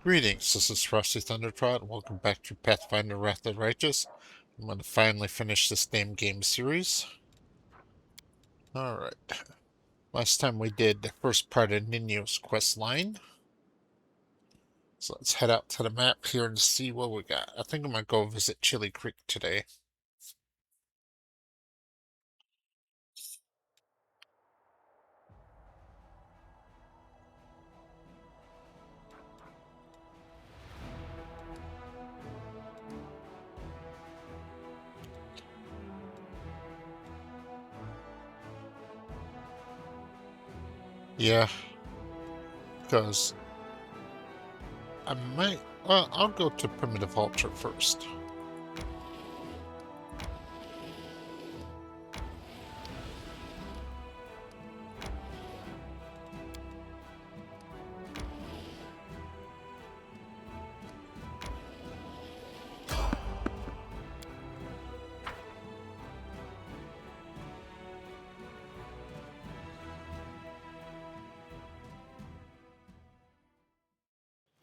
Greetings, this is Frosty Thundertrot, and welcome back to Pathfinder Wrath of the Righteous. I'm going to finally finish this game series. Alright. Last time we did the first part of Nino's quest line. So let's head out to the map here and see what we got. I think I'm going to go visit Chili Creek today. Yeah, because I might... Well, I'll go to Primitive Altar first.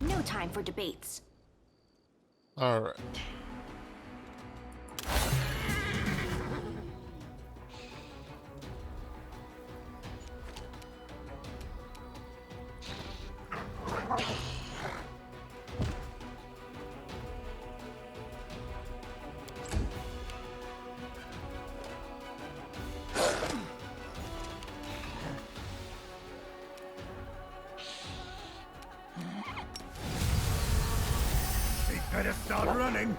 No time for debates. Alright. Better start running.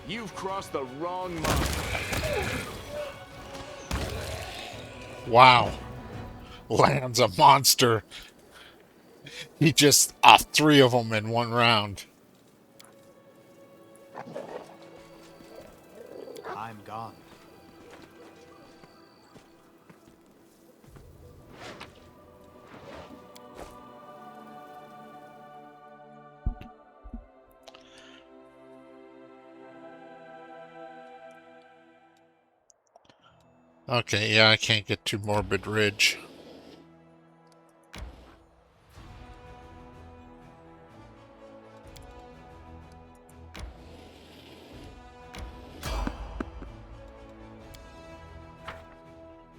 You've crossed the wrong mark. Wow. Land's a monster. He just off 3 of them in 1 round. I'm gone. Okay, yeah, I can't get to Morbid Ridge.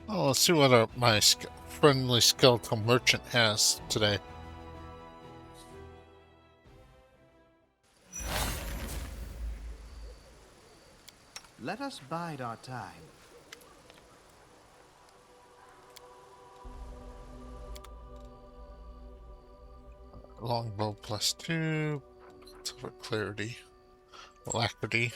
Oh, let's see what my friendly skeletal merchant has today. Let us bide our time. Longbow +2, silver clarity, alacrity.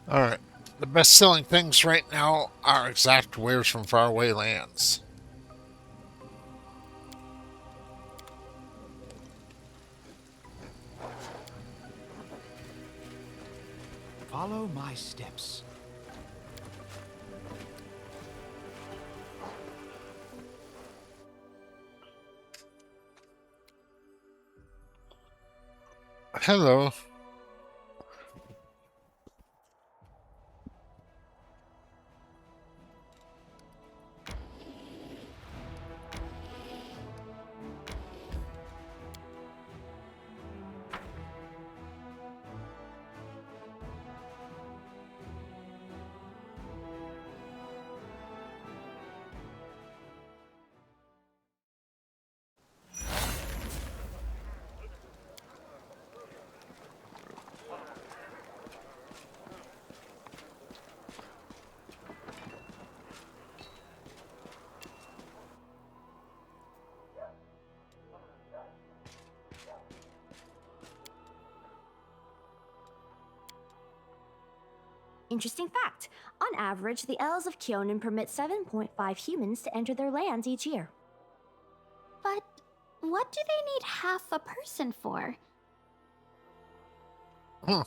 Alright, the best-selling things right now are exact wares from faraway lands. Follow my steps. Hello. Interesting fact. On average, the Elves of Kyonin permit 7.5 humans to enter their lands each year. But what do they need half a person for? Huh.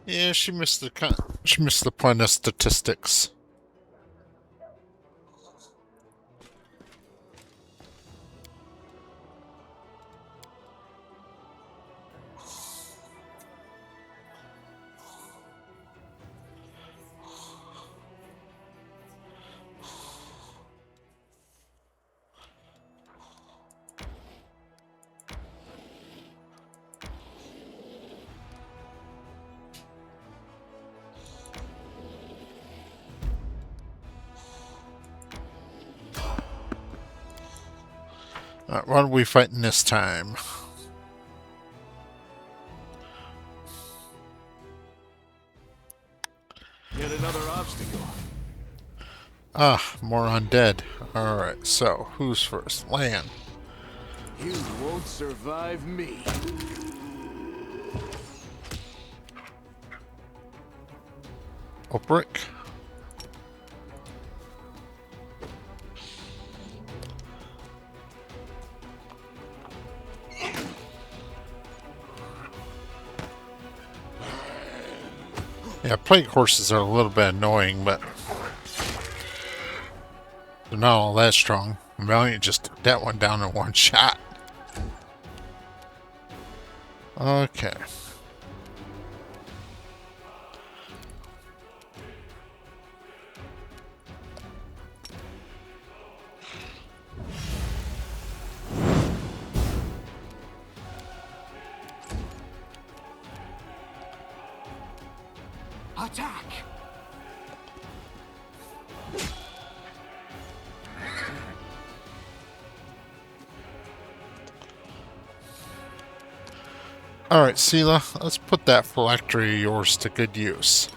Yeah, she missed the point of statistics. Alright, what are we fighting this time? Yet another obstacle. Ah, more undead. Alright, so who's first? Lan. You won't survive me. Obrick. Yeah, plague horses are a little bit annoying, but they're not all that strong. Valiant just took that one down in one shot. Okay. Attack! Alright, Sela, let's put that phylactery of yours to good use.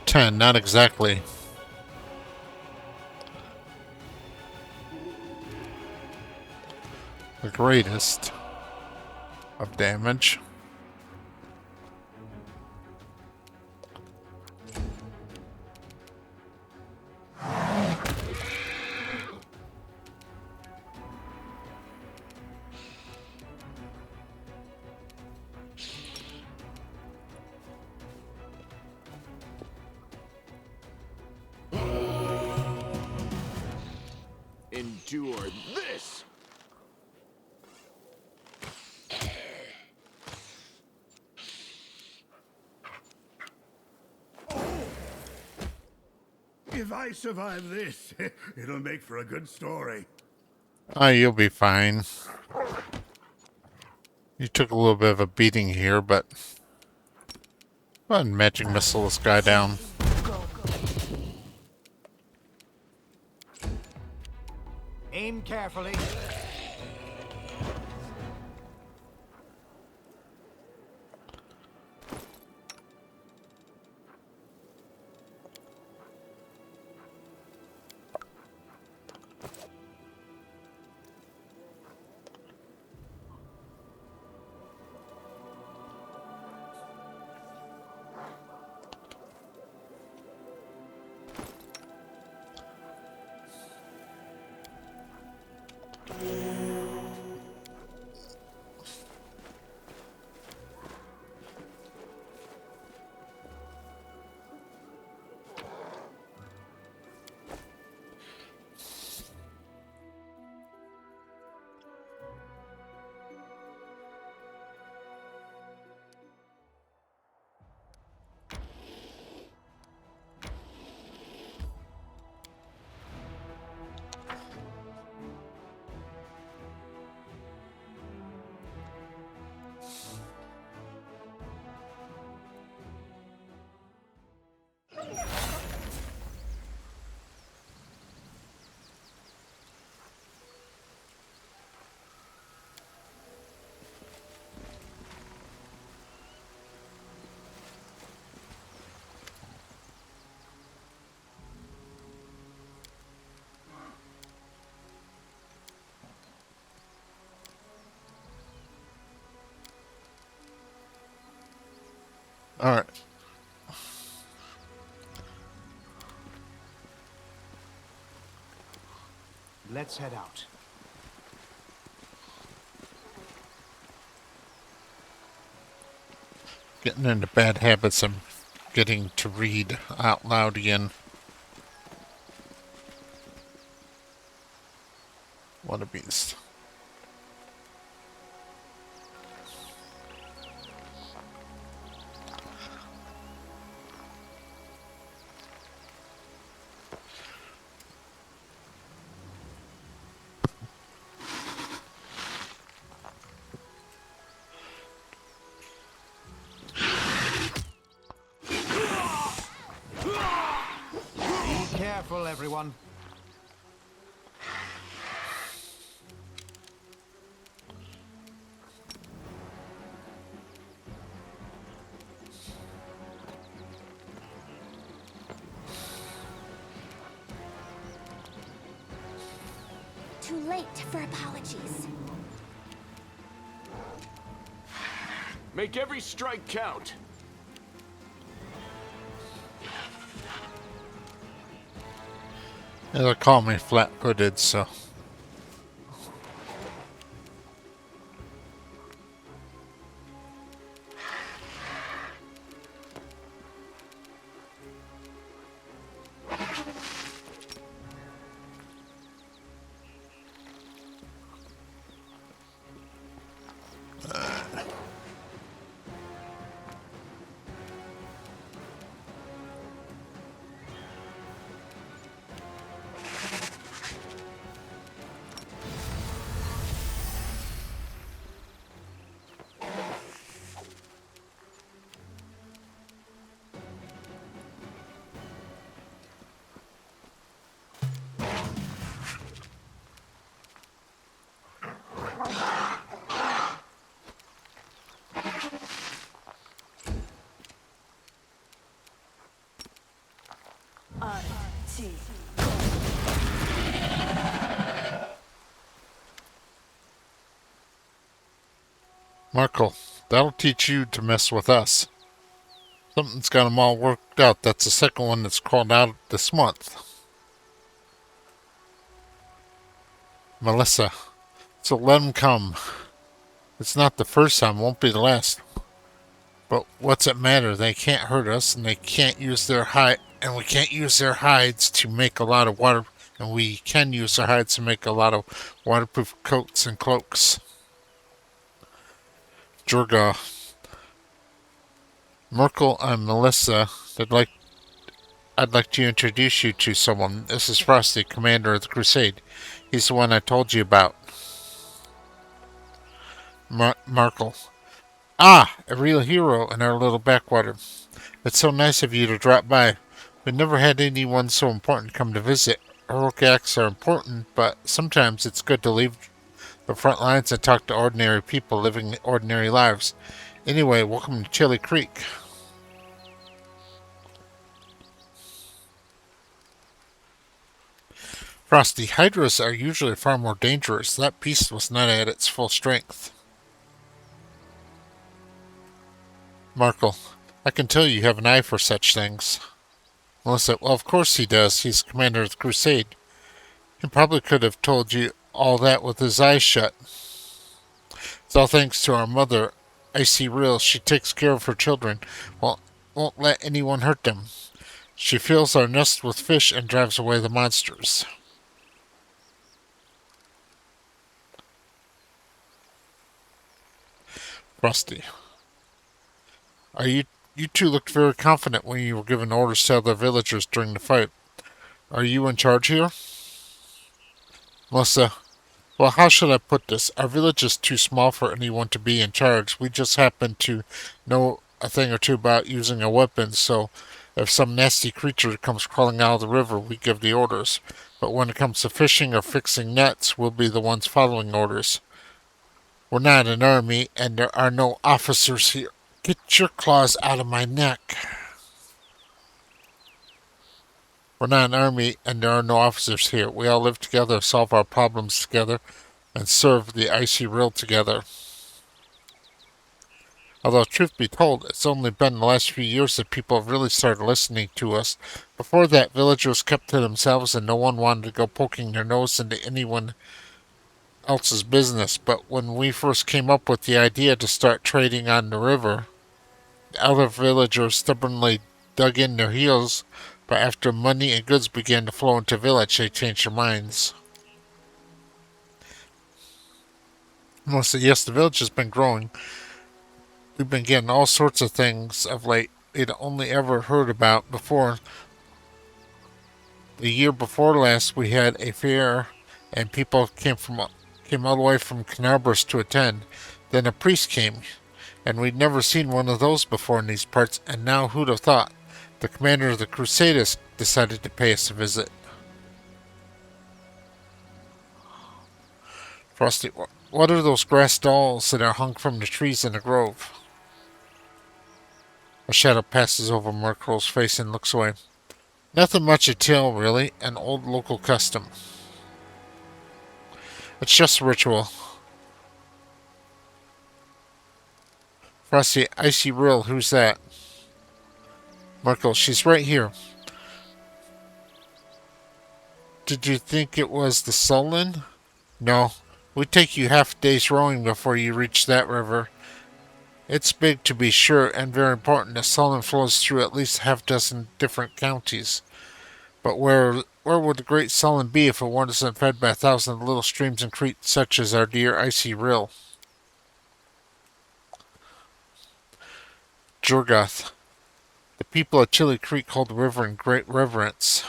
10, not exactly. The greatest of damage. Endure this! If I survive this, it'll make for a good story. Ah, you'll be fine. You took a little bit of a beating here, but go ahead and magic missile this guy down. Aim carefully. Alright. Let's head out. Getting into bad habits of getting to read out loud again. What a beast. Be careful, everyone. Too late for apologies. Make every strike count. Yeah, they call me flat-footed, so... Markle, that'll teach you to mess with us. Something's got 'em all worked out. That's the second one that's crawled out this month. Melissa, so let 'em come. It's not the first time, won't be the last. But what's it matter? They can't hurt us, and they can't use their hide, and we can't use their hides to make a lot of water, and we can use their hides to make a lot of waterproof coats and cloaks. Jurga, Merkel, and Melissa, I'd like to introduce you to someone. This is Frosty, commander of the Crusade. He's the one I told you about. Markle. Ah, a real hero in our little backwater. It's so nice of you to drop by. We've never had anyone so important come to visit. Heroic acts are important, but sometimes it's good to leave the front lines and talk to ordinary people living ordinary lives. Anyway, welcome to Chili Creek. Frosty, hydras are usually far more dangerous. That beast was not at its full strength. Markle, I can tell you have an eye for such things. Melissa, well, of course he does. He's commander of the Crusade. He probably could have told you all that with his eyes shut. It's all thanks to our mother, Icy Real. She takes care of her children. Well, won't let anyone hurt them. She fills our nest with fish and drives away the monsters. Frosty. You two looked very confident when you were given orders to other villagers during the fight. Are you in charge here? Melissa, well, how should I put this? Our village is too small for anyone to be in charge. We just happen to know a thing or two about using a weapon, so if some nasty creature comes crawling out of the river, we give the orders. But when it comes to fishing or fixing nets, we'll be the ones following orders. We're not an army, and there are no officers here. Get your claws out of my neck. We're not an army, and there are no officers here. We all live together, solve our problems together, and serve the Icy Rill together. Although, truth be told, it's only been the last few years that people have really started listening to us. Before that, villagers kept to themselves and no one wanted to go poking their nose into anyone else's business. But when we first came up with the idea to start trading on the river, the other villagers stubbornly dug in their heels, but after money and goods began to flow into the village, they changed their minds. Melissa, yes, the village has been growing. We've been getting all sorts of things of late we'd only ever heard about before. The year before last, we had a fair, and people came all the way from Canaveras to attend. Then a priest came, and we'd never seen one of those before in these parts. And now, who'd have thought? The commander of the Crusaders decided to pay us a visit. Frosty, what are those grass dolls that are hung from the trees in the grove? A shadow passes over Marco's face and looks away. Nothing much to tell, really. An old local custom. It's just a ritual. Frosty, Icy Rill, who's that? Marco, she's right here. Did you think it was the Sullen? No. Would take you half a day's rowing before you reach that river. It's big to be sure, and very important. The Sullen flows through at least half a dozen different counties. But where would the great Sullen be if it wasn't fed by 1,000 little streams and creeks such as our dear Icy Rill? Jurgoth. The people at Chili Creek hold the river in great reverence.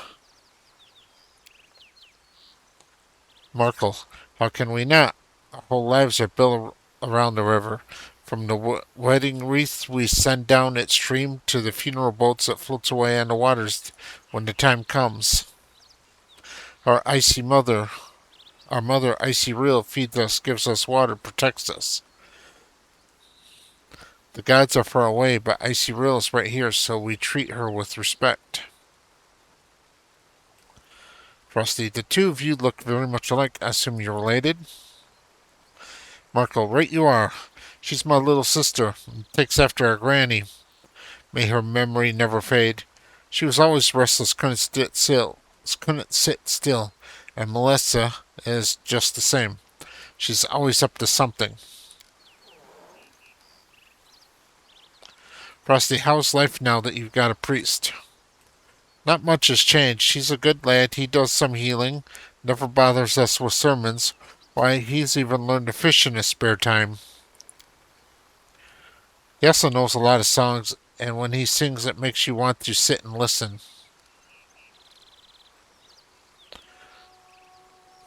Markle. How can we not? Our whole lives are built around the river. From the wedding wreath we send down its stream to the funeral boats that floats away on the waters when the time comes. Our mother Icy Rill, feeds us, gives us water, protects us. The gods are far away, but Icy Rill is right here, so we treat her with respect. Frosty, the two of you look very much alike. I assume you're related? Marco, right you are. She's my little sister, and takes after our granny. May her memory never fade. She was always restless, couldn't sit still, and Melissa is just the same. She's always up to something. Frosty, how's life now that you've got a priest? Not much has changed. He's a good lad. He does some healing. Never bothers us with sermons. Why, he's even learned to fish in his spare time. He also knows a lot of songs, and when he sings it makes you want to sit and listen.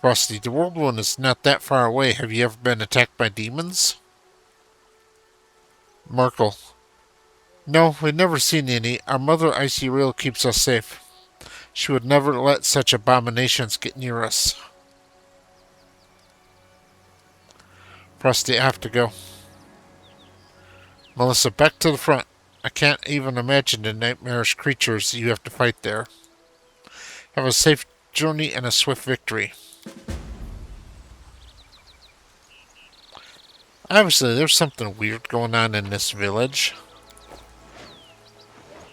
Frosty, the world one is not that far away. Have you ever been attacked by demons? Merkel. No, we've never seen any. Our mother Icy Rill keeps us safe. She would never let such abominations get near us. Frosty, I have to go. Melissa, back to the front. I can't even imagine the nightmarish creatures you have to fight there. Have a safe journey and a swift victory. Obviously, there's something weird going on in this village.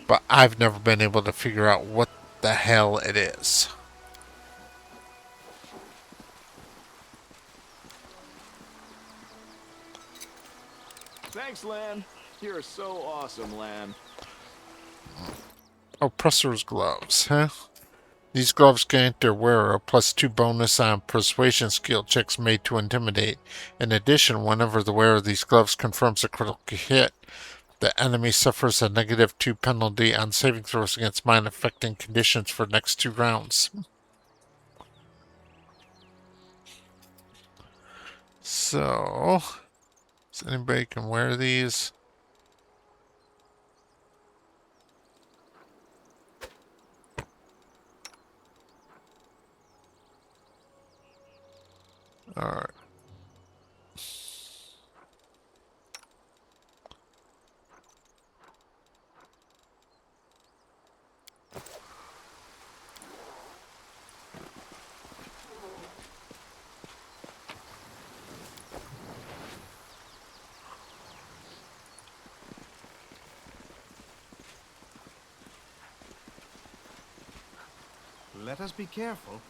But I've never been able to figure out what the hell it is. Thanks, Lan. You're so awesome, Lan. Oppressor's gloves, huh? These gloves grant their wearer a +2 bonus on persuasion skill checks made to intimidate. In addition, whenever the wearer of these gloves confirms a critical hit, the enemy suffers a -2 penalty on saving throws against mind-affecting conditions for the next 2 rounds. So, does anybody can wear these? Alright. Let us be careful.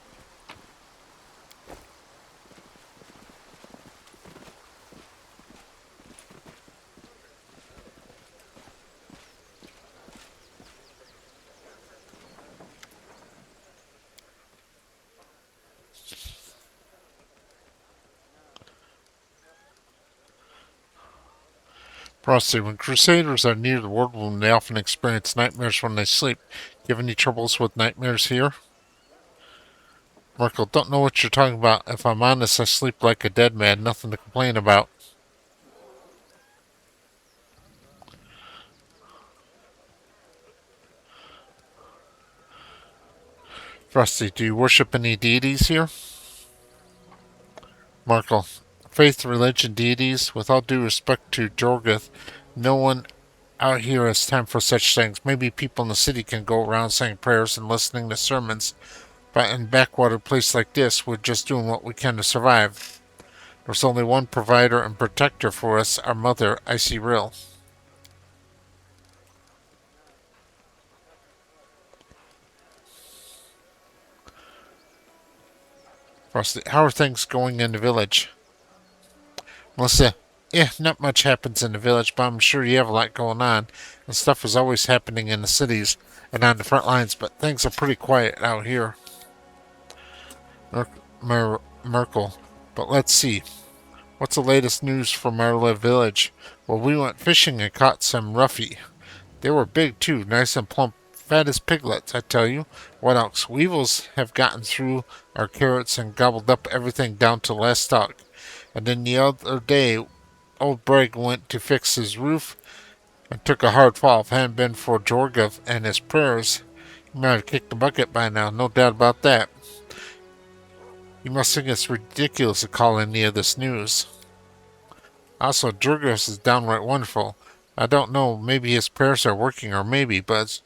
Frosty, when Crusaders are near the Ward Room, they often experience nightmares when they sleep. Do you have any troubles with nightmares here? Merkel, don't know what you're talking about. If I'm honest, I sleep like a dead man. Nothing to complain about. Frosty, do you worship any deities here? Markle, faith, religion, deities. With all due respect to Jorgoth, no one out here has time for such things. Maybe people in the city can go around saying prayers and listening to sermons, but in a backwater place like this, we're just doing what we can to survive. There's only one provider and protector for us, our mother, Icy Rill. Frosty, how are things going in the village? Melissa, not much happens in the village, but I'm sure you have a lot going on, and stuff is always happening in the cities and on the front lines, but things are pretty quiet out here. Merkel, but let's see. What's the latest news from our village? Well, we went fishing and caught some roughy. They were big, too, nice and plump, fat as piglets, I tell you. What else? Weevils have gotten through our carrots and gobbled up everything down to the last stalk. And then the other day, old Bragg went to fix his roof and took a hard fall. If it hadn't been for Jorgoth and his prayers, he might have kicked the bucket by now, no doubt about that. You must think it's ridiculous to call any of this news. Also, Jorgoth is downright wonderful. I don't know, maybe his prayers are working, or maybe, but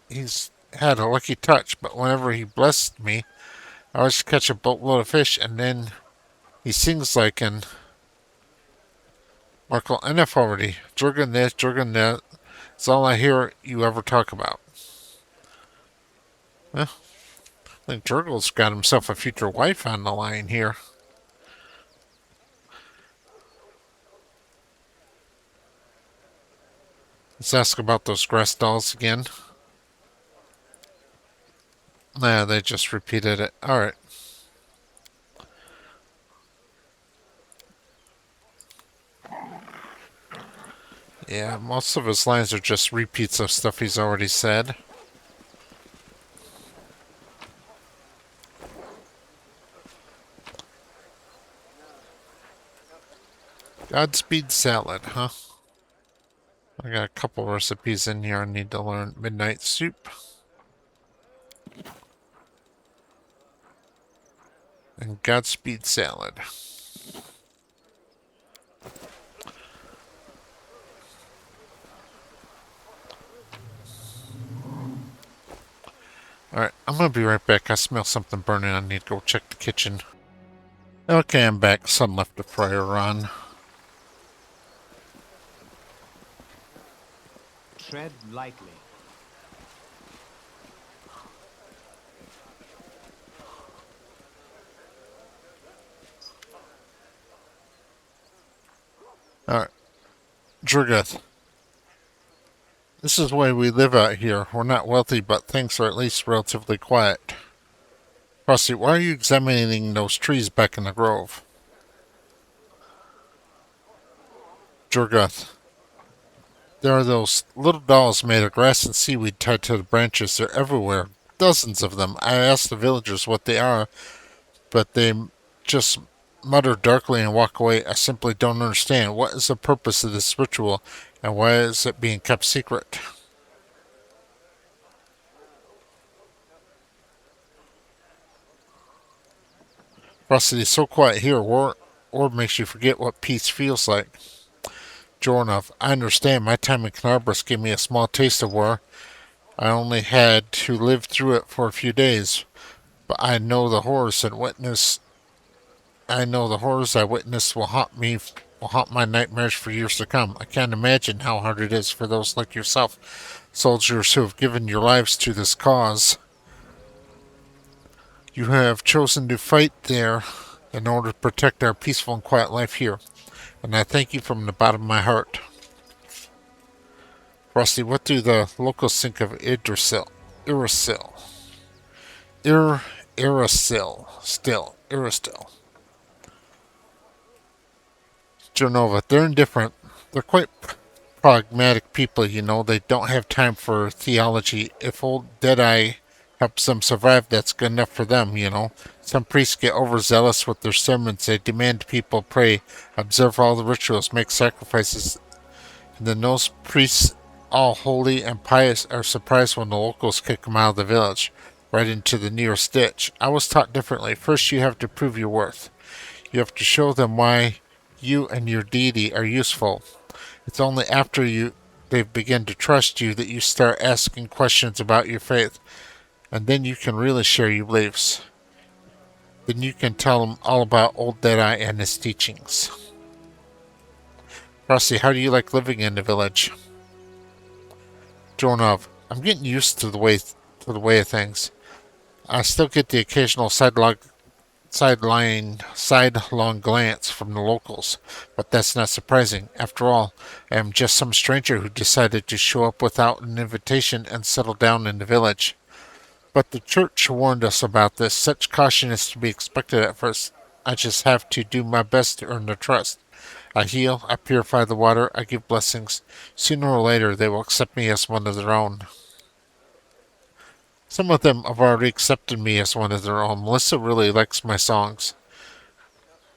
he's had a lucky touch. But whenever he blessed me, I always catch a boatload of fish, and then he sings like an... Markle, enough already. Jorgen this, Jorgen that. It's all I hear you ever talk about. Well, I think Jurgle's got himself a future wife on the line here. Let's ask about those grass dolls again. Nah, they just repeated it. Alright. Yeah, most of his lines are just repeats of stuff he's already said. Godspeed salad, huh? I got a couple recipes in here I need to learn. Midnight soup. And Godspeed salad. Alright, I'm gonna be right back. I smell something burning. I need to go check the kitchen. Okay, I'm back. Sun left the fryer on. Tread lightly. Alright. Jorgoth. This is the way we live out here. We're not wealthy, but things are at least relatively quiet. Frosty, why are you examining those trees back in the grove? Jorgoth. There are those little dolls made of grass and seaweed tied to the branches. They're everywhere. Dozens of them. I asked the villagers what they are, but they just mutter darkly and walk away. I simply don't understand. What is the purpose of this ritual, and why is it being kept secret? Frosty is so quiet here. War makes you forget what peace feels like. Jornov, I understand. My time in Knarbris gave me a small taste of war. I only had to live through it for a few days, but I know the horrors I witnessed will haunt my nightmares for years to come. I can't imagine how hard it is for those like yourself, soldiers who have given your lives to this cause. You have chosen to fight there in order to protect our peaceful and quiet life here, and I thank you from the bottom of my heart. Rusty, what do the locals think of Idrisil? Irissil? Iristil. Genova, they're indifferent. They're quite pragmatic people, you know. They don't have time for theology. If old Deadeye helps them survive, that's good enough for them, you know. Some priests get overzealous with their sermons. They demand people pray, observe all the rituals, make sacrifices. And then those priests, all holy and pious, are surprised when the locals kick them out of the village, right into the nearest ditch. I was taught differently. First, you have to prove your worth. You have to show them why you and your deity are useful. It's only after they've begun to trust you that you start asking questions about your faith, and then you can really share your beliefs. Then you can tell them all about old Deadeye and his teachings. Rossi, how do you like living in the village? Dronov, I'm getting used to the way of things. I still get the occasional sidelong glance from the locals, but that's not surprising. After all, I am just some stranger who decided to show up without an invitation and settle down in the village. But the church warned us about this. Such caution is to be expected at first. I just have to do my best to earn their trust. I heal, I purify the water, I give blessings. Sooner or later, they will accept me as one of their own. Some of them have already accepted me as one of their own. Melissa really likes my songs.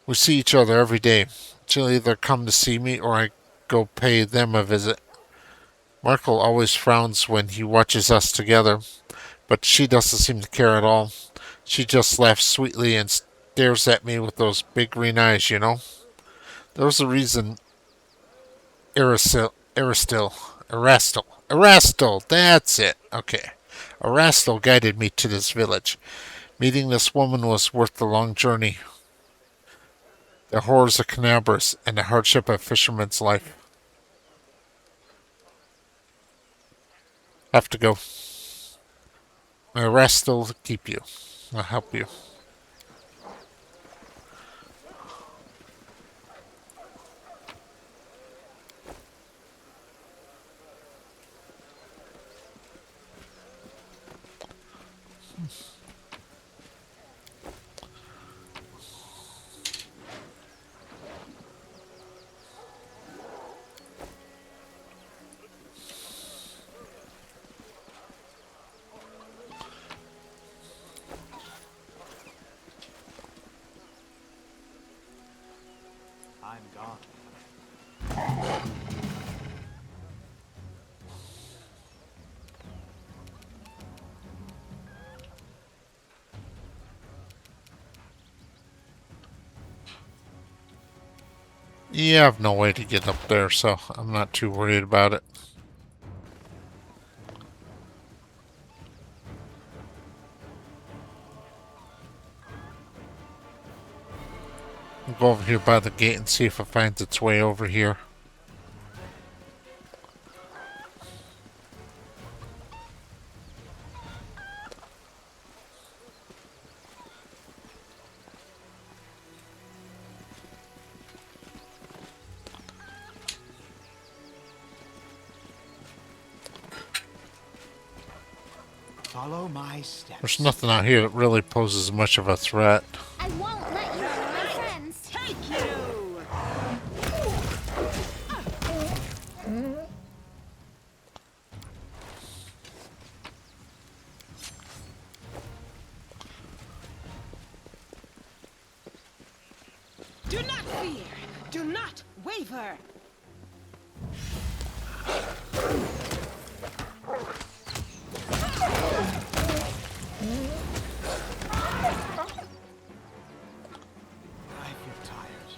We see each other every day. She'll either come to see me or I go pay them a visit. Markle always frowns when he watches us together, but she doesn't seem to care at all. She just laughs sweetly and stares at me with those big green eyes, you know. There's a reason Erastil, that's it. Okay. Erastil guided me to this village. Meeting this woman was worth the long journey, the horrors of Canabras, and the hardship of fisherman's life. Have to go. Erastil will keep you. I'll help you. I'm gone. Yeah, I have no way to get up there, so I'm not too worried about it. I'll go over here by the gate and see if it finds its way over here. Follow my steps. There's nothing out here that really poses much of a threat. I won't let you hurt my friends. Take you! Do not fear! Do not waver! I feel tired.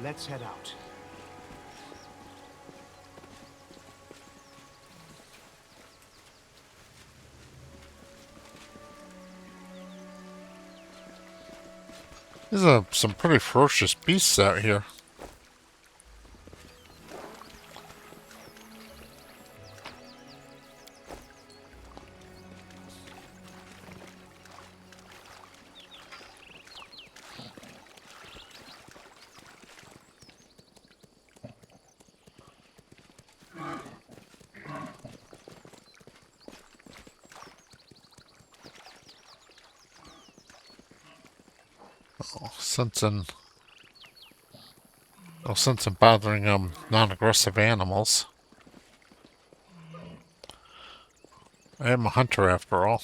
Let's head out. These are some pretty ferocious beasts out here. Since I'm bothering non-aggressive animals. I am a hunter after all.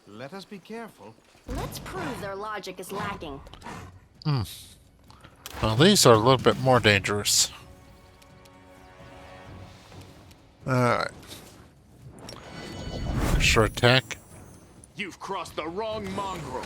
Let us be careful. Let's prove their logic is lacking. Now these are a little bit more dangerous. Alright. Extra attack. You've crossed the wrong mongrel.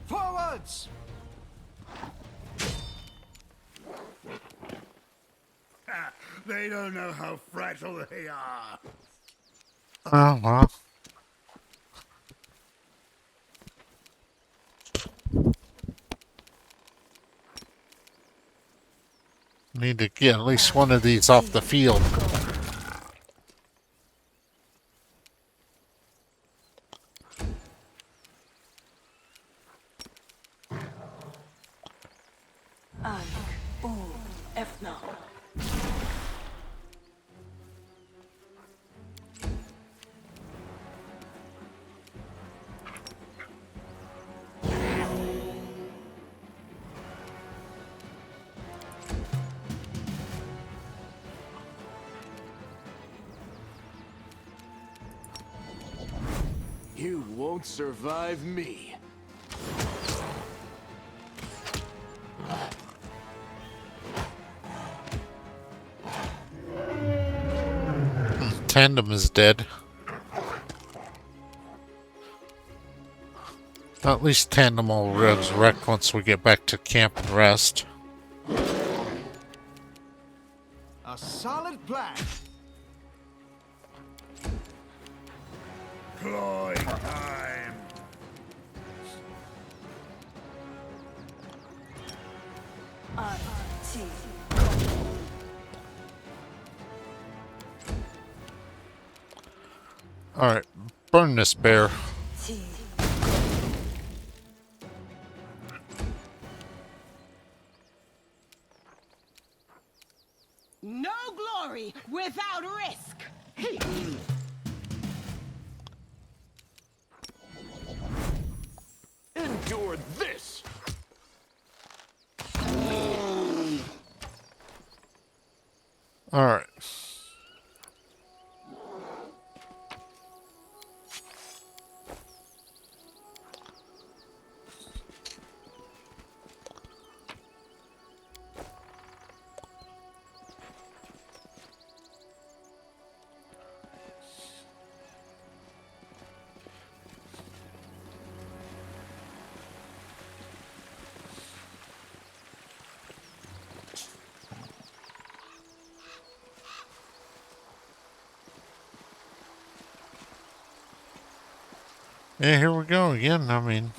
Forwards! They don't know how fragile they are. Oh, well. Need to get at least one of these off the field. You won't survive me. Tandem is dead. At least Tandem will resurrect once we get back to camp and rest. A solid plan. Clawing time. Alright, burn this bear. No glory without risk. Endure this! Alright. Yeah, here we go again. I mean,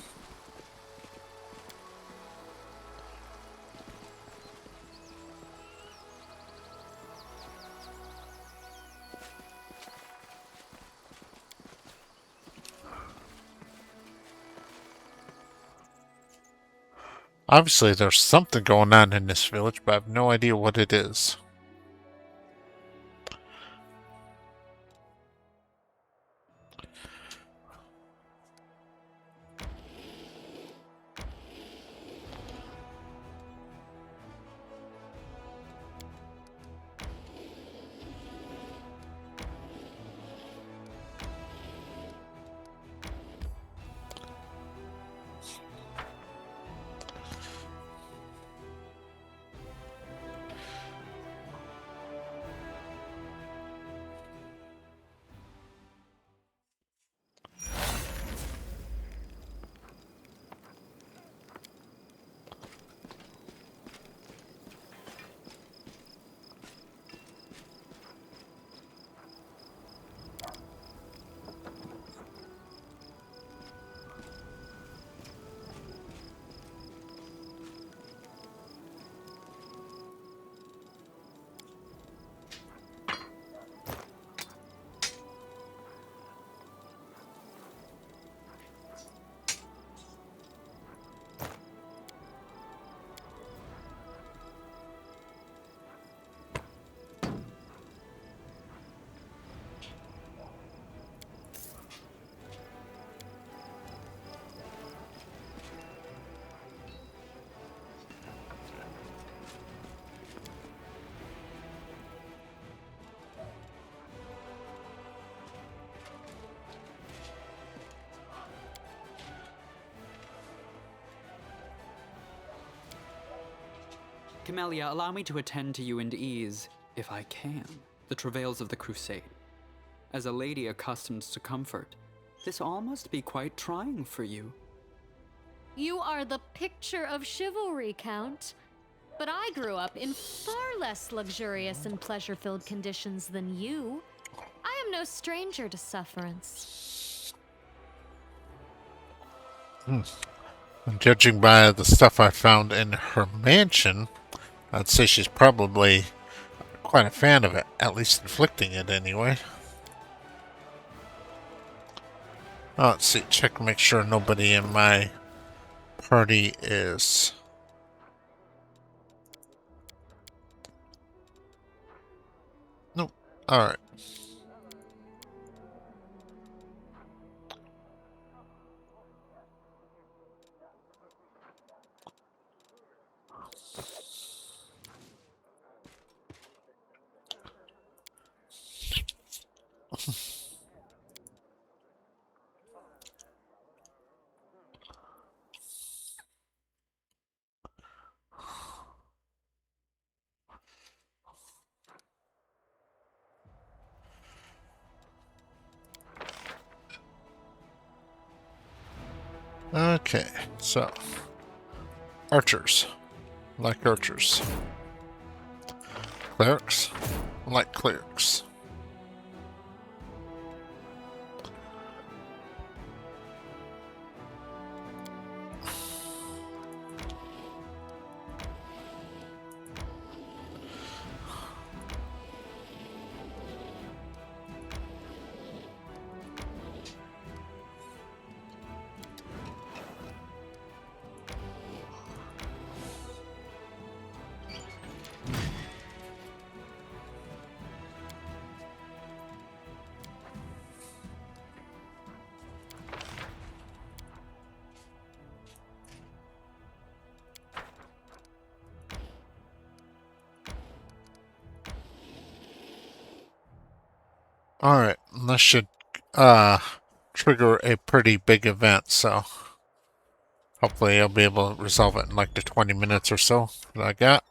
Obviously, there's something going on in this village, but I have no idea what it is. Camellia, allow me to attend to you and ease, if I can, the travails of the crusade. As a lady accustomed to comfort, this all must be quite trying for you. You are the picture of chivalry, Count. But I grew up in far less luxurious and pleasure-filled conditions than you. I am no stranger to sufferance. Judging by the stuff I found in her mansion, I'd say she's probably quite a fan of it, at least inflicting it anyway. Oh, let's see, check, make sure nobody in my party is... Nope, alright. Okay, so archers, like archers. Clerics, like clerics. Alright, this should trigger a pretty big event, so hopefully I'll be able to resolve it in like the 20 minutes or so that I got.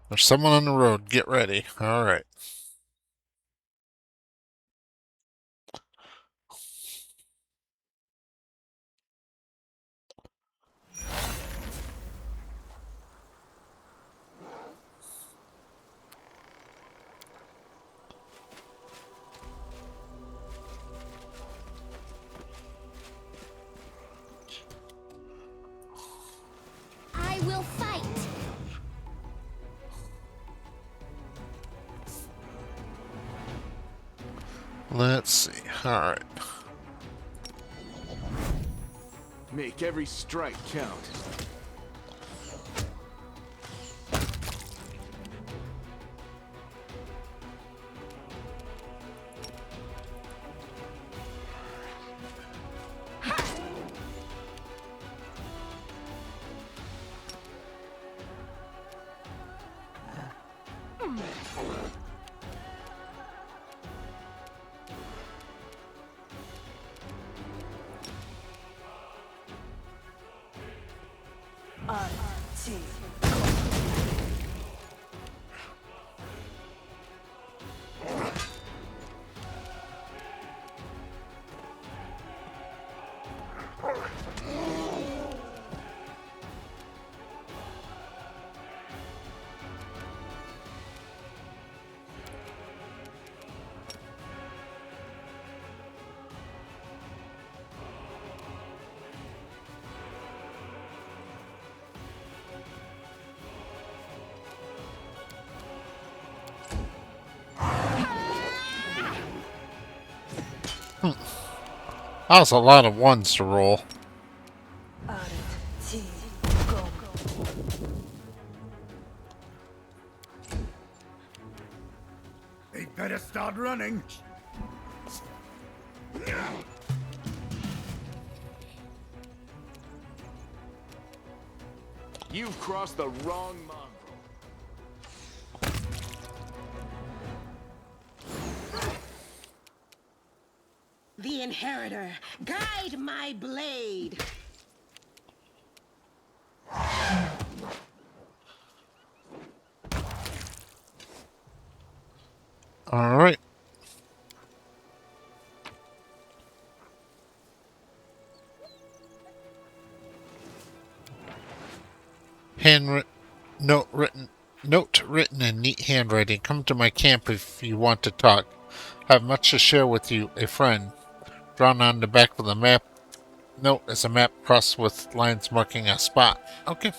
There's someone on the road, get ready. Alright. I will fight. Let's see. Alright. Make every strike count. That was a lot of ones to roll. They better start running. You've crossed the wrong mongrel. The Inheritor, guide my blade. Alright. Note written in neat handwriting. Come to my camp if you want to talk. I have much to share with you, a friend. Drawn on the back of the map. Note is a map crossed with lines marking a spot. Okay.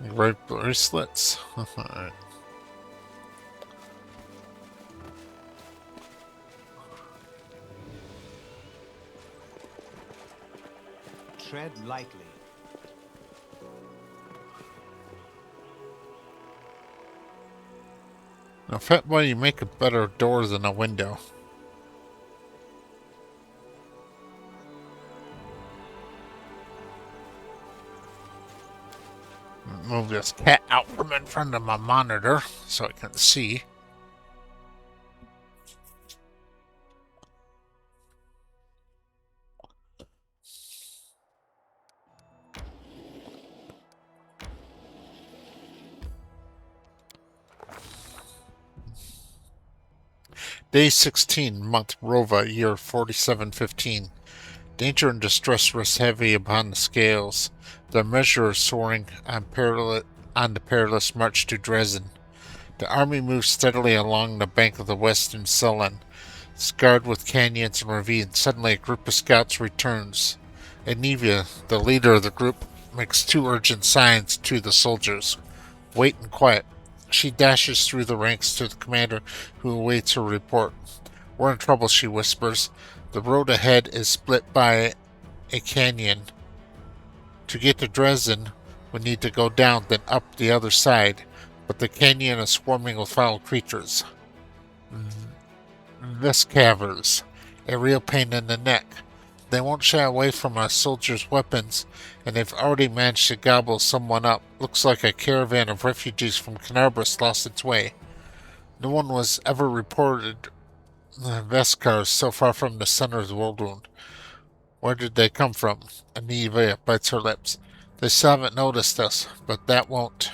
Red bracelets. Alright. Tread lightly. Now, Fat Boy, you make a better door than a window. Move this cat out from in front of my monitor so I can see. Day 16, month Rova, year 4715. Danger and distress rest heavy upon the scales. The measure is soaring on the perilous march to Dresden. The army moves steadily along the bank of the western Selen, scarred with canyons and ravines. Suddenly, a group of scouts returns. Anivia, the leader of the group, makes two urgent signs to the soldiers. Wait and quiet. She dashes through the ranks to the commander, who awaits her report. We're in trouble, she whispers. The road ahead is split by a canyon. To get to Dresden, we need to go down, then up the other side. But the canyon is swarming with foul creatures. Viscavers, a real pain in the neck. They won't shy away from our soldiers' weapons, and they've already managed to gobble someone up. Looks like a caravan of refugees from Canarbras lost its way. No one was ever reported Veskars so far from the center of the world wound. Where did they come from? Anivia bites her lips. They still haven't noticed us, but that won't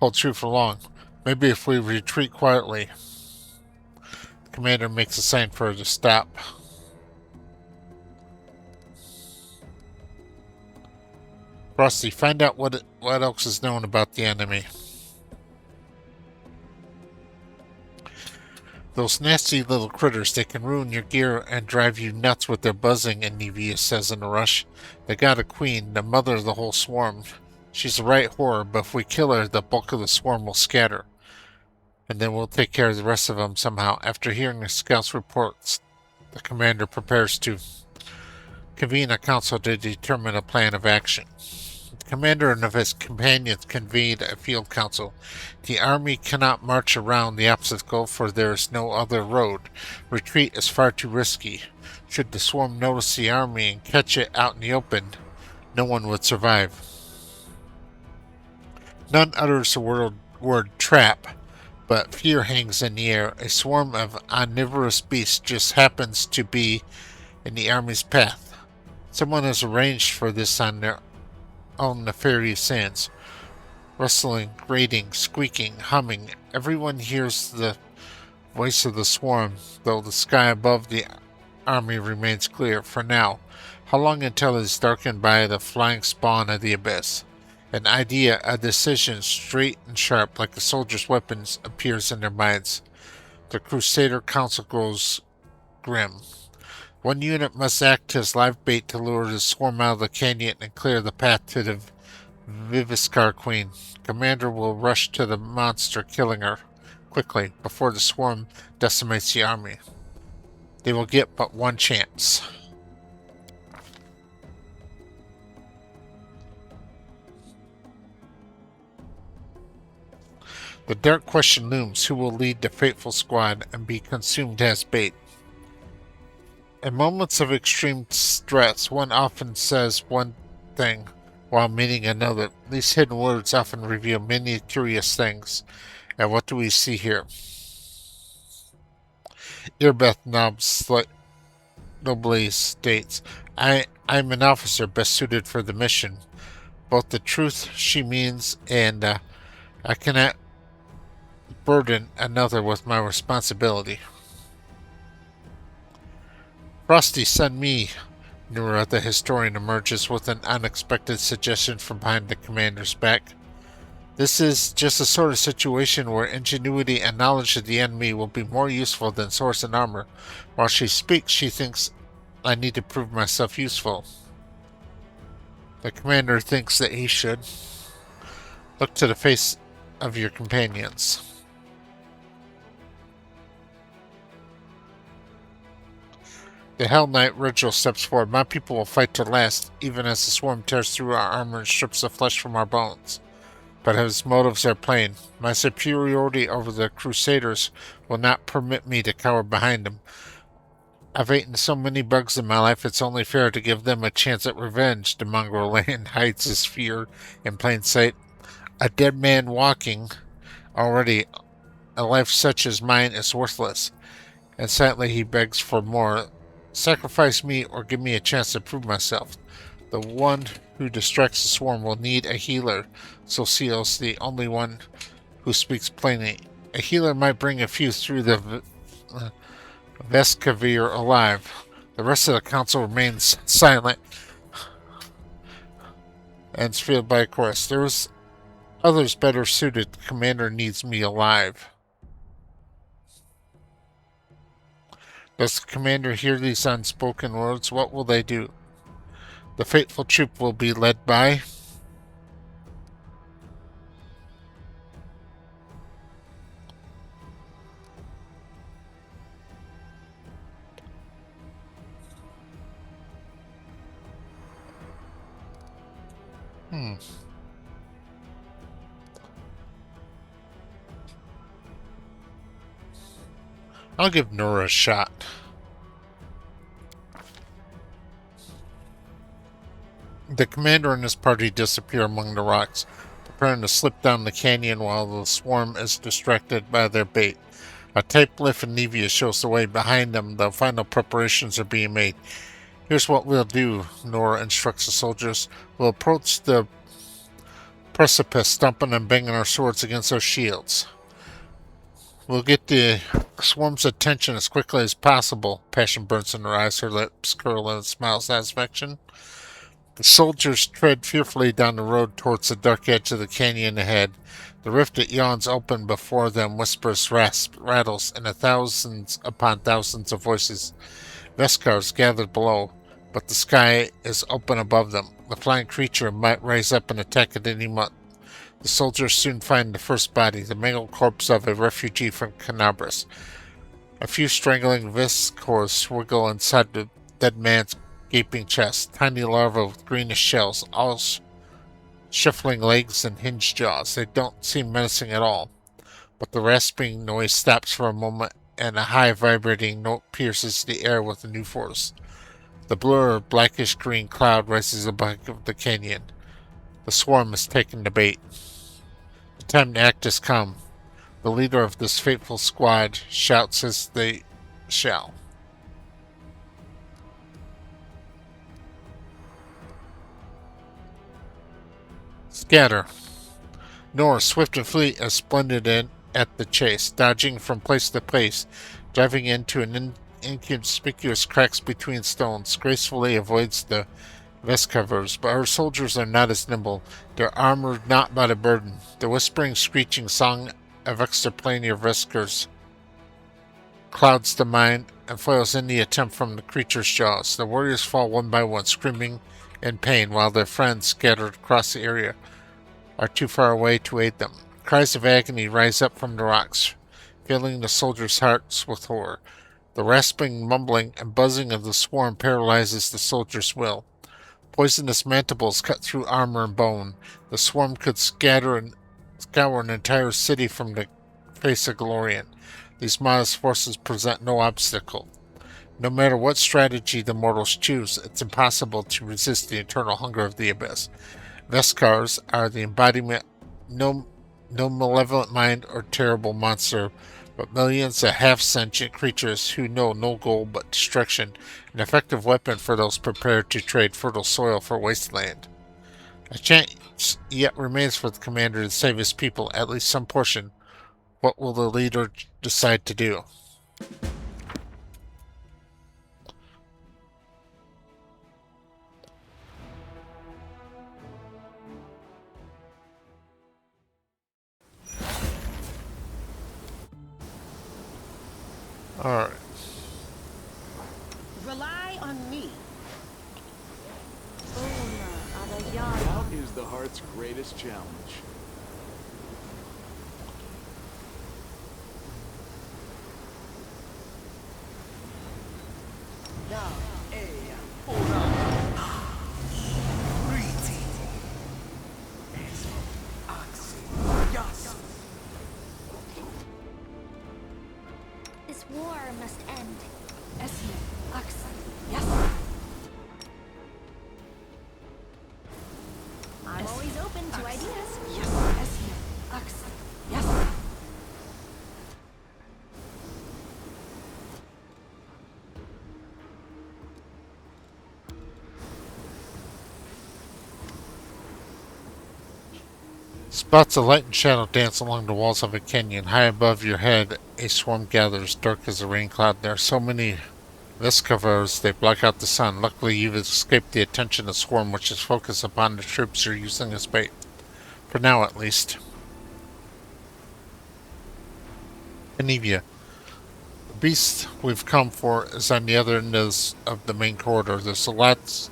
hold true for long. Maybe if we retreat quietly. The commander makes a sign for her to stop. Frosty, find out what else is known about the enemy. Those nasty little critters, they can ruin your gear and drive you nuts with their buzzing, Anivia says in a rush. They got a queen, the mother of the whole swarm. She's a right whore, but if we kill her, the bulk of the swarm will scatter. And then we'll take care of the rest of them somehow. After hearing the scouts' reports, the commander prepares to convene a council to determine a plan of action. The commander and of his companions convened a field council. The army cannot march around the opposite goal, for there is no other road. Retreat is far too risky. Should the swarm notice the army and catch it out in the open, no one would survive. None utters the word trap, but fear hangs in the air. A swarm of omnivorous beasts just happens to be in the army's path. Someone has arranged for this on their own nefarious ends. Rustling, grating, squeaking, humming. Everyone hears the voice of the swarm, though the sky above the army remains clear for now. How long until it is darkened by the flying spawn of the abyss? An idea, a decision, straight and sharp, like a soldier's weapons, appears in their minds. The Crusader Council grows grim. One unit must act as live bait to lure the swarm out of the canyon and clear the path to the Viviscar Queen. Commander will rush to the monster, killing her quickly before the swarm decimates the army. They will get but one chance. The dark question looms: who will lead the fateful squad and be consumed as bait? In moments of extreme stress, one often says one thing while meaning another. These hidden words often reveal many curious things. And what do we see here? Earbeth nobly states, I'm an officer best suited for the mission. Both the truth she means and I cannot burden another with my responsibility. Frosty, send me. Nura, the historian, emerges with an unexpected suggestion from behind the commander's back. This is just the sort of situation where ingenuity and knowledge of the enemy will be more useful than swords and armor. While she speaks, she thinks I need to prove myself useful. The commander thinks that he should. Look to the face of your companions. The Hell Knight Rigel steps forward. My people will fight to last, even as the swarm tears through our armor and strips the flesh from our bones. But his motives are plain. My superiority over the Crusaders will not permit me to cower behind them. I've eaten so many bugs in my life, it's only fair to give them a chance at revenge. The Mongolian hides his fear in plain sight. A dead man walking. Already, a life such as mine is worthless. And silently he begs for more. Sacrifice me or give me a chance to prove myself. The one who distracts the swarm will need a healer. Socios, the only one who speaks plainly. A healer might bring a few through the Vescavir alive. The rest of the council remains silent and is filled by a chorus. There's others better suited. The commander needs me alive. Does the commander hear these unspoken words? What will they do? The fateful troop will be led by... I'll give Nora a shot. The commander and his party disappear among the rocks, preparing to slip down the canyon while the swarm is distracted by their bait. A tight lift in Nevia shows the way behind them. The final preparations are being made. Here's what we'll do, Nora instructs the soldiers. We'll approach the precipice, stomping and banging our swords against our shields. We'll get the swarm's attention as quickly as possible. Passion burns in her eyes, her lips curl in a smile of satisfaction. The soldiers tread fearfully down the road towards the dark edge of the canyon ahead. The rift that yawns open before them whispers, rasps, rattles, and thousands upon thousands of voices. Veskars gathered below, but the sky is open above them. The flying creature might rise up and attack at any moment. The soldiers soon find the first body, the mangled corpse of a refugee from Canabras. A few strangling Veskars swiggle inside the dead man's gaping chest, tiny larvae with greenish shells, all shuffling legs and hinged jaws. They don't seem menacing at all, but the rasping noise stops for a moment, and a high vibrating note pierces the air with a new force. The blur of blackish-green cloud rises above the canyon. The swarm has taken the bait. The time to act has come. The leader of this fateful squad shouts as they shall. Scatter. Nor, swift and fleet as splendid in at the chase, dodging from place to place, driving into an inconspicuous cracks between stones, gracefully avoids the Vescovers, but our soldiers are not as nimble. Their armor not but a burden. The whispering, screeching song of extraplanar Veskers clouds the mind and foils any attempt from the creature's jaws. The warriors fall one by one, screaming in pain, while their friends, scattered across the area, are too far away to aid them. Cries of agony rise up from the rocks, filling the soldiers' hearts with horror. The rasping, mumbling, and buzzing of the swarm paralyzes the soldiers' will. Poisonous mandibles cut through armor and bone. The swarm could scour an entire city from the face of Glorian. These modest forces present no obstacle. No matter what strategy the mortals choose, it's impossible to resist the eternal hunger of the abyss. Veskars are the embodiment, no malevolent mind or terrible monster, but millions of half-sentient creatures who know no goal but destruction, an effective weapon for those prepared to trade fertile soil for wasteland. A chance yet remains for the commander to save his people, at least some portion. What will the leader decide to do? Alright. Rely on me. Doubt is the heart's greatest challenge. This war must end. I'm always open to ideas. Spots of light and shadow dance along the walls of a canyon. High above your head, a swarm gathers, dark as a rain cloud. There are so many Vescovers, they block out the sun. Luckily, you've escaped the attention of the swarm, which is focused upon the troops you're using as bait. For now, at least. Anivia. The beast we've come for is on the other end of the main corridor. There's a lot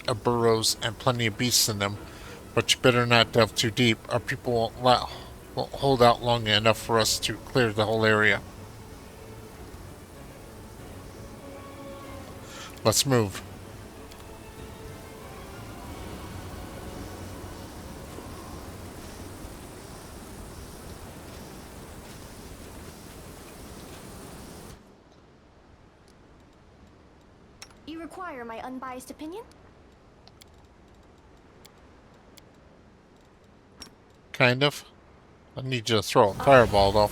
of burrows and plenty of beasts in them, but you better not delve too deep. Our people won't hold out long enough for us to clear the whole area. Let's move. You require my unbiased opinion? Kind of. I need you to throw a fireball, though.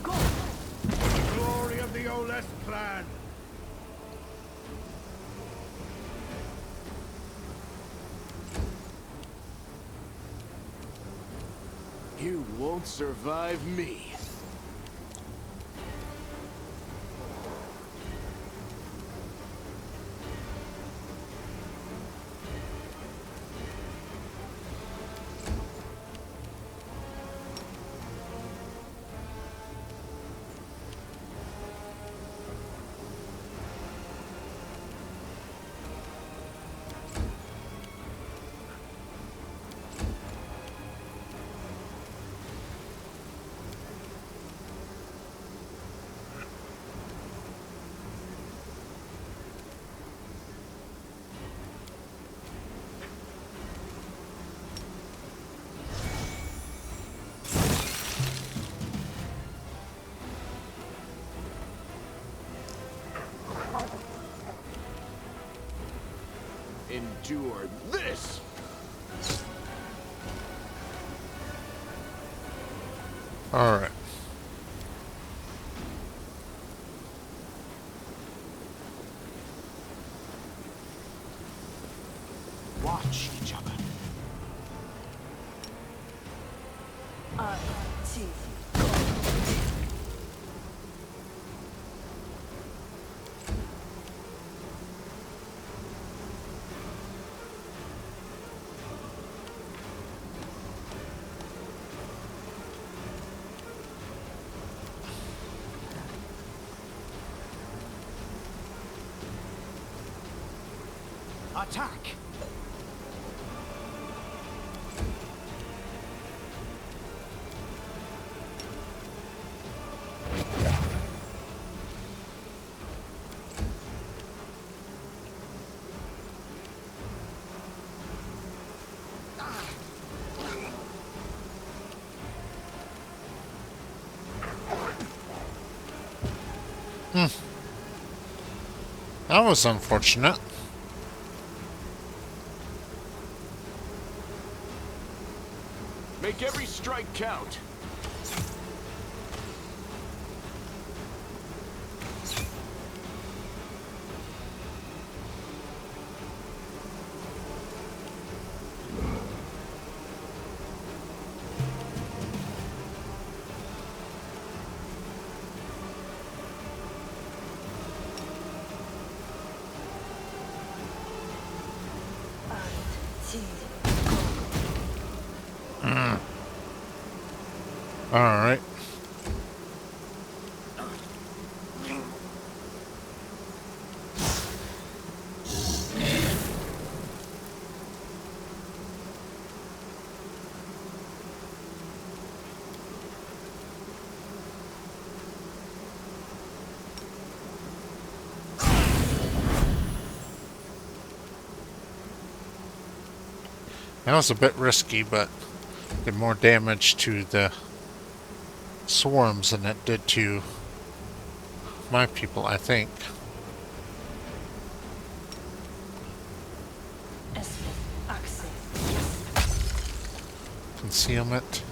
Glory of the Oles clan. You won't survive me. endure this! Alright. Watch each other. Attack! That was unfortunate. Make every strike count. Alright. That was a bit risky, but did more damage to the swarms than it did to my people, I think. Concealment.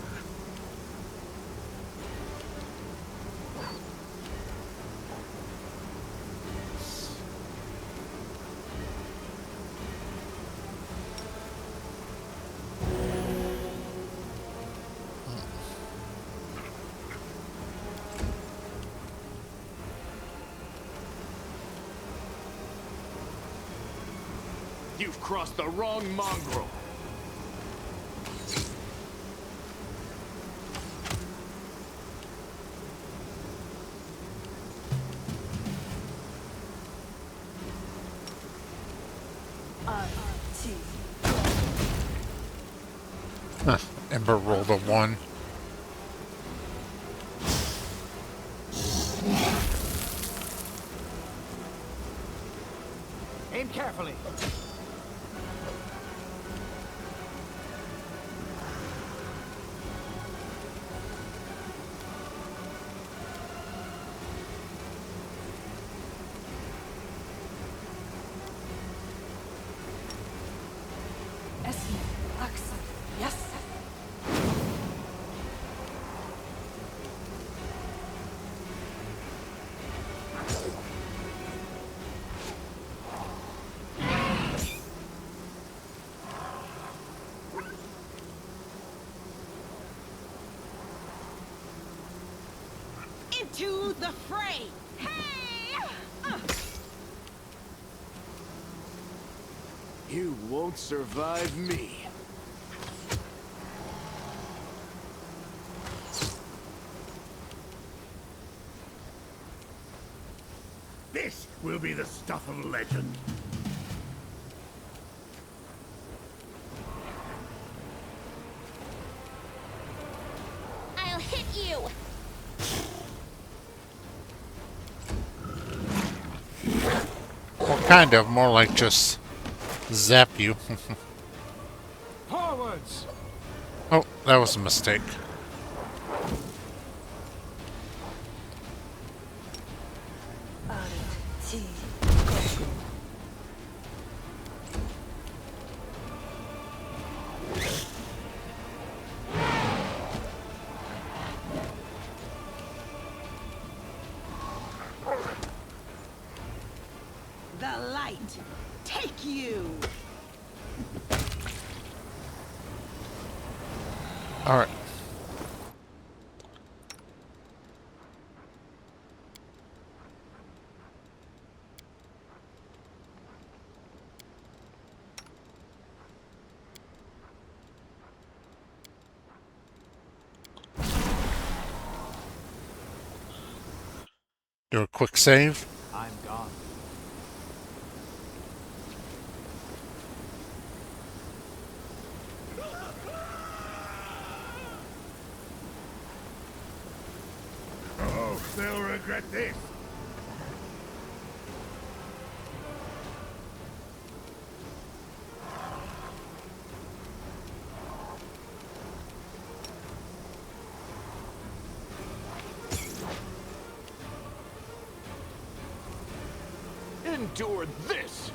You've crossed the wrong mongrel. Huh. Ember rolled a 1. Aim carefully. Into the fray! Hey! You won't survive me. This will be the stuff of legend. I'll hit you! Well, kind of. More like just zap you. Forwards! Oh, that was a mistake. can't take you. All right. Do a quick save. I'm gone. Oh, they'll regret this. Endure this!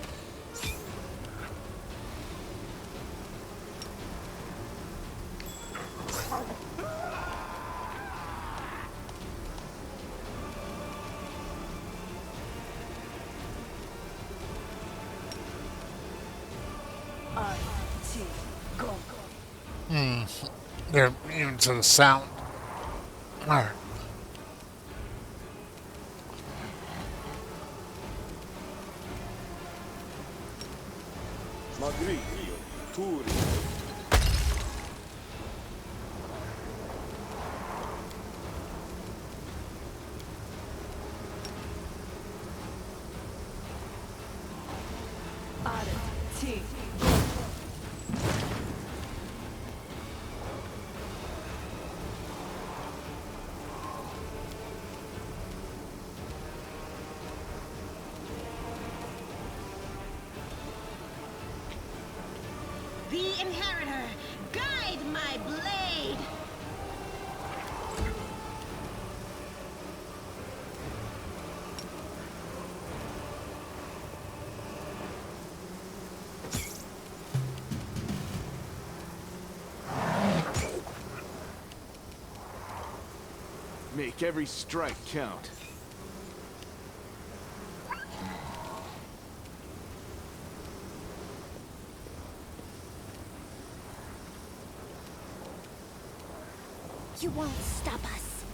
They're immune to the sound. All right. Magritio, Turi. The Inheritor, guide my blade! Make every strike count. You won't stop us.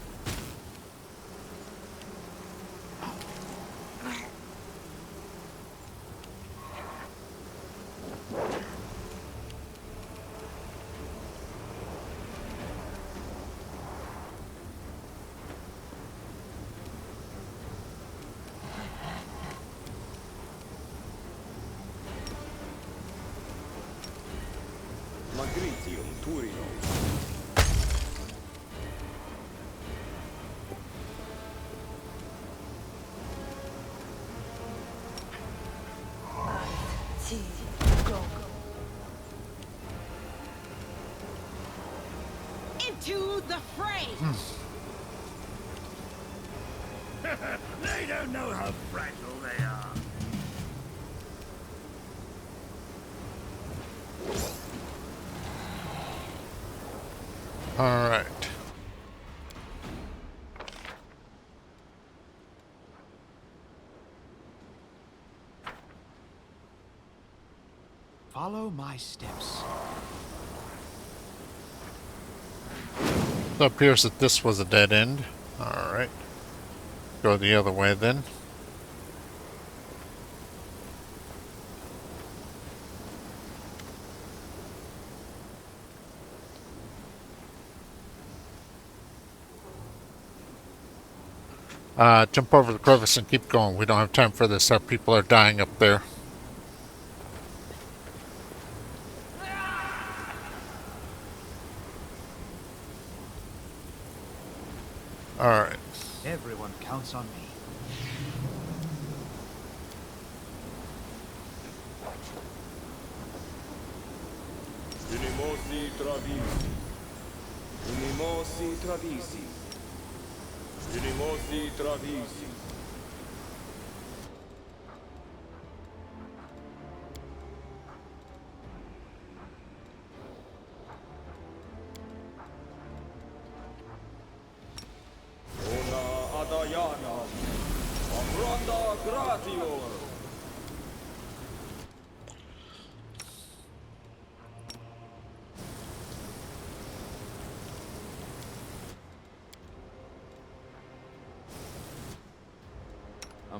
Magritium, Turino. Into the fray! They don't know how fragile they are. All right. Follow my steps. So it appears that this was a dead end. All right. Go the other way then. Jump over the crevice and keep going. We don't have time for this. Our people are dying up there. Alright. Everyone counts on me. Unimosi travisi. Unimosi travisi. Unimosi travisi. Ona Adayana. Amranda gratior.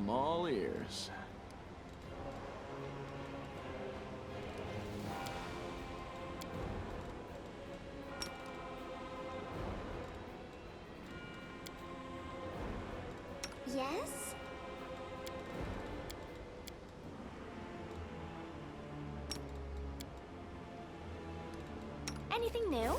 I'm all ears. Yes? Anything new?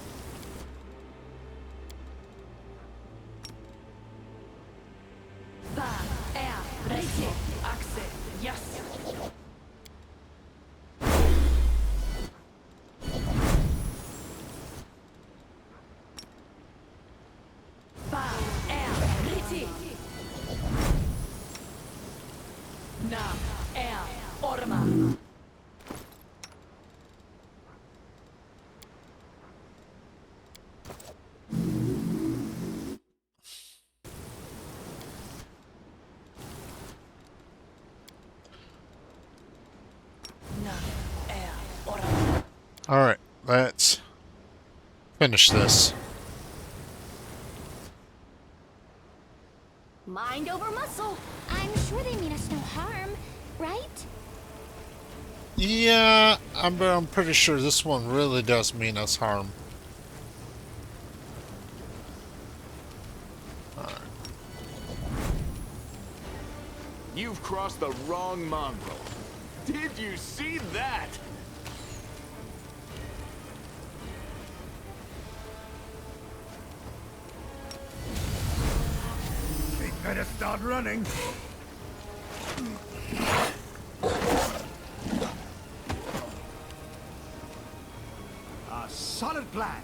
Alright, let's finish this. Mind over muscle. I'm sure they mean us no harm, right? Yeah, I'm pretty sure this one really does mean us harm. You've crossed the wrong mongrel. Did you see that? They better start running. A solid plan.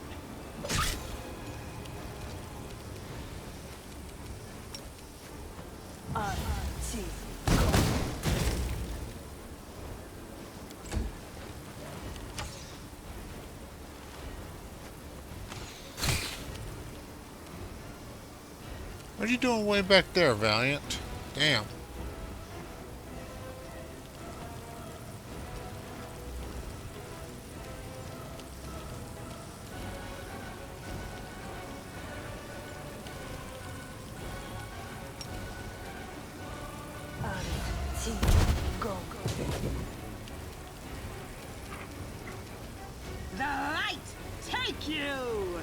What are you doing way back there, Valiant? Damn. The light take you!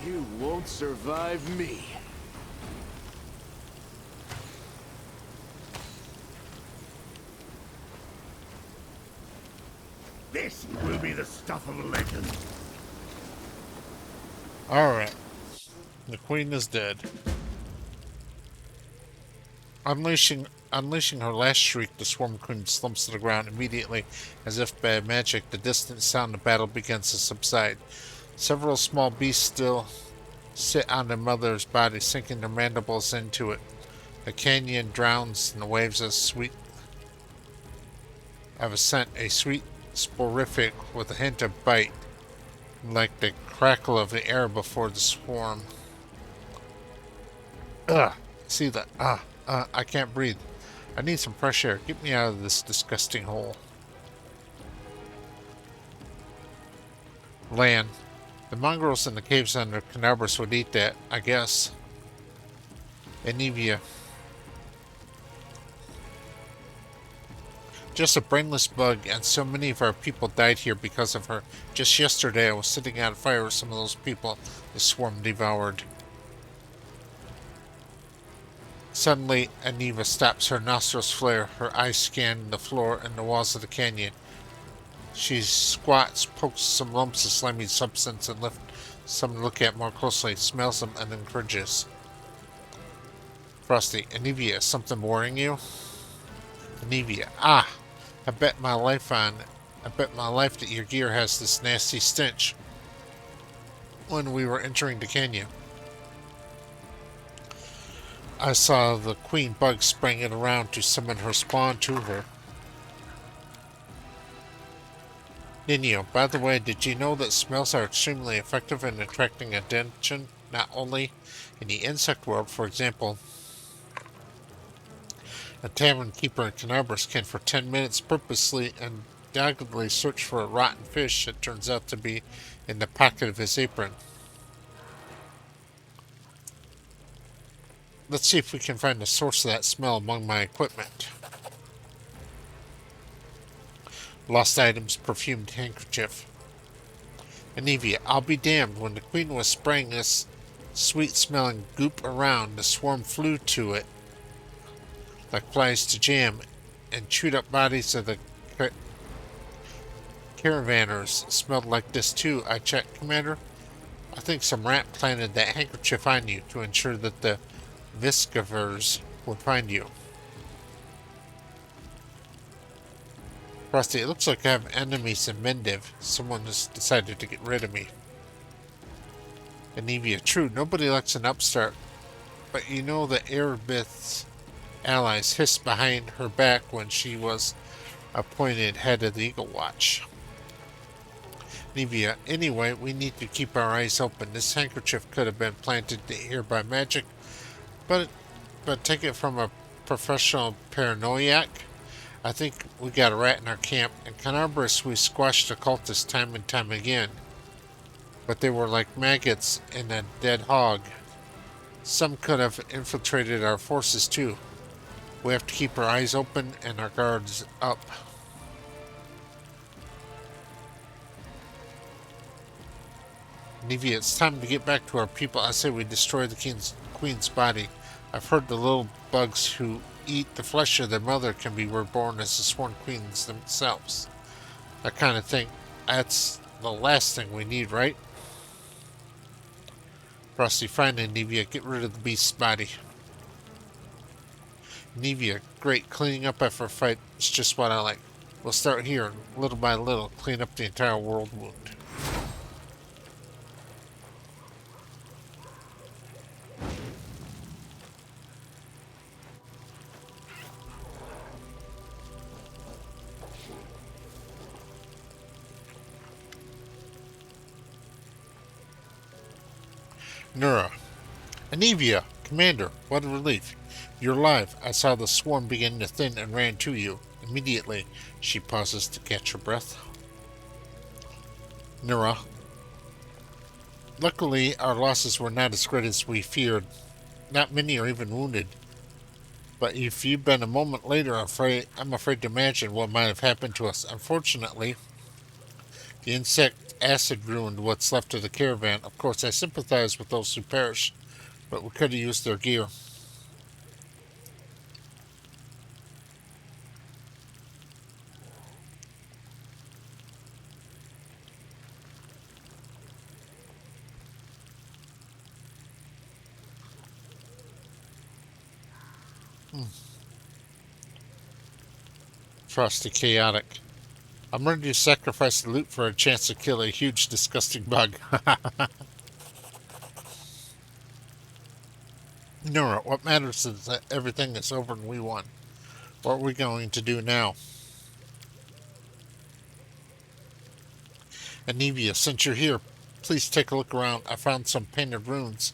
You won't survive me. This will be the stuff of legend. Alright. The queen is dead. Unleashing her last shriek, the Swarm Queen slumps to the ground immediately. As if by magic, the distant sound of battle begins to subside. Several small beasts still sit on their mother's body, sinking their mandibles into it. The canyon drowns in the waves of ascent, a sweet sporific with a hint of bite, like the crackle of the air before the swarm. Ugh! See that? I can't breathe. I need some fresh air. Get me out of this disgusting hole. Land. The mongrels in the caves under Canabras would eat that, I guess. Anivia. Just a brainless bug, and so many of our people died here because of her. Just yesterday I was sitting on fire with some of those people the swarm devoured. Suddenly, Aniva stops, her nostrils flare, her eyes scan the floor and the walls of the canyon. She squats, pokes some lumps of slimy substance and lifts some to look at more closely, smells them, and then cringes. Frosty, Anivia, is something worrying you? Anivia, I bet my life that your gear has this nasty stench. When we were entering the canyon, I saw the queen bug springing around to summon her spawn to her. Ninio, by the way, did you know that smells are extremely effective in attracting attention, not only in the insect world? For example, a tavern keeper in Canabras can for 10 minutes purposely and doggedly search for a rotten fish that turns out to be in the pocket of his apron. Let's see if we can find the source of that smell among my equipment. Lost items, perfumed handkerchief. Anivia, I'll be damned. When the queen was spraying this sweet-smelling goop around, the swarm flew to it like flies to jam and chewed up bodies of the caravanners. Smelled like this too. I checked, Commander. I think some rat planted that handkerchief on you to ensure that the Viscavers would find you. Frosty, it looks like I have enemies in Mendiv. Someone has decided to get rid of me. Anivia, true, nobody likes an upstart, but you know that Erebith's allies hissed behind her back when she was appointed head of the Eagle Watch. Anivia, anyway, we need to keep our eyes open. This handkerchief could have been planted here by magic, but take it from a professional paranoiac. I think we got a rat in our camp. In Canarbris, we squashed occultists time and time again. But they were like maggots in a dead hog. Some could have infiltrated our forces too. We have to keep our eyes open and our guards up. Nevia, it's time to get back to our people. I say we destroy the queen's body. I've heard the little bugs who eat the flesh of their mother can be reborn as the sworn queens themselves. That kind of thing. That's the last thing we need, right? Frosty, find Nevia. Get rid of the beast's body. Nevia, great. Cleaning up after a fight is just what I like. We'll start here and little by little clean up the entire world wound. Nura. Anivia, Commander, what a relief. You're alive. I saw the swarm begin to thin and ran to you. Immediately, she pauses to catch her breath. Nura. Luckily, our losses were not as great as we feared. Not many are even wounded. But if you'd been a moment later, I'm afraid to imagine what might have happened to us. Unfortunately, the insect acid ruined what's left of the caravan. Of course, I sympathize with those who perished, but we could have used their gear. Frosty chaotic. I'm ready to sacrifice the loot for a chance to kill a huge, disgusting bug. Nora, what matters is that everything is over and we won. What are we going to do now? Anivia, since you're here, please take a look around. I found some painted runes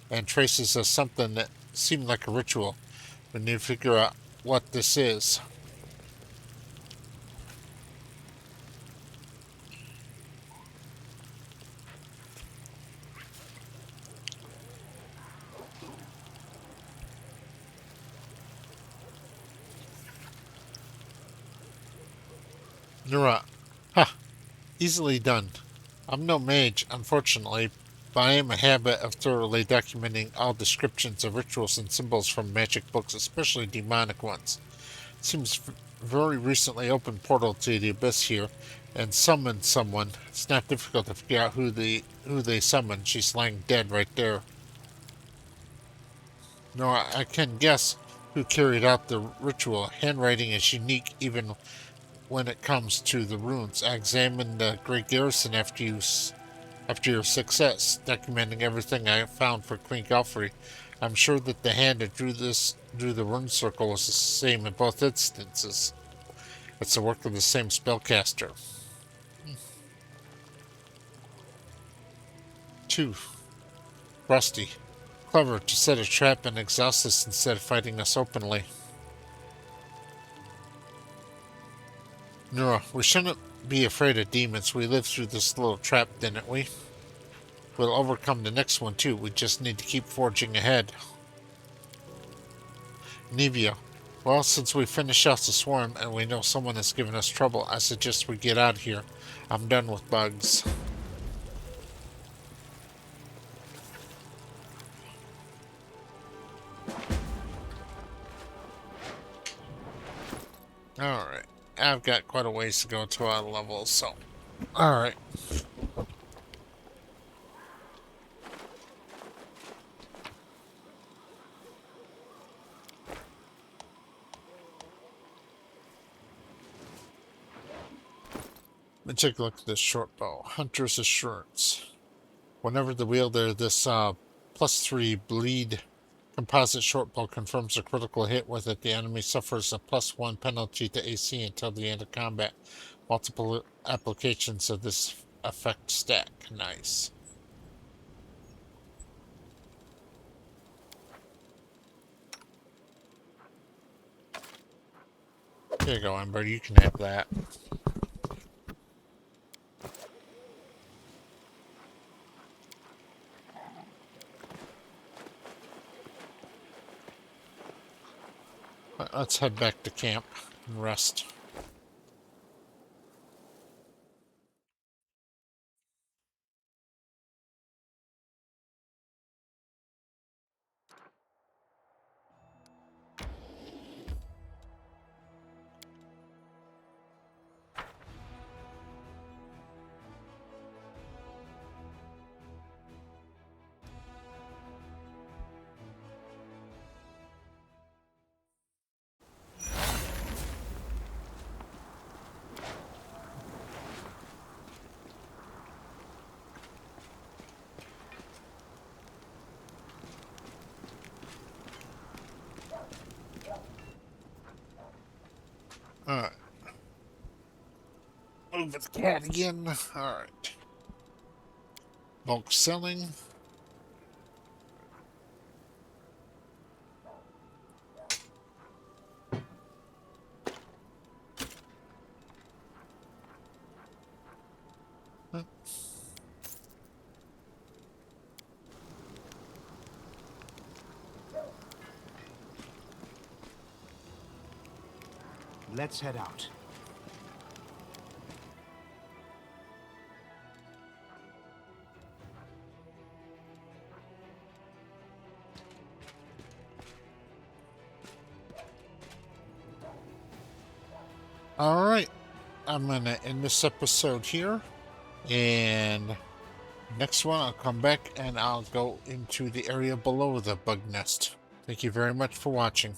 and traces of something that seemed like a ritual. We need to figure out what this is. Nura, ha! Easily done. I'm no mage, unfortunately, but I am a habit of thoroughly documenting all descriptions of rituals and symbols from magic books, especially demonic ones. It seems very recently opened portal to the abyss here and summoned someone. It's not difficult to figure out who they summoned. She's lying dead right there. No, I can guess who carried out the ritual. Handwriting is unique even when it comes to the runes. I examined the Great Garrison after your success, documenting everything I found for Queen Galfrey. I'm sure that the hand that drew the rune circle was the same in both instances. It's the work of the same spellcaster. 2. Rusty. Clever to set a trap and exhaust us instead of fighting us openly. Nora, we shouldn't be afraid of demons. We lived through this little trap, didn't we? We'll overcome the next one too. We just need to keep forging ahead. Nevia, well, since we finished off the swarm and we know someone has given us trouble, I suggest we get out of here. I'm done with bugs. Alright. I've got quite a ways to go to our level, so... Alright. Let me take a look at this short bow. Hunter's Assurance. Whenever the wielder this +3 bleed composite short bow confirms a critical hit with it, the enemy suffers a +1 penalty to AC until the end of combat. Multiple applications of this effect stack. Nice. Here you go, Ember. You can have that. Let's head back to camp and rest. Alright. Move the cat again. Alright. Bulk selling. Let's head out. Alright. I'm gonna end this episode here. And next one I'll come back and I'll go into the area below the bug nest. Thank you very much for watching.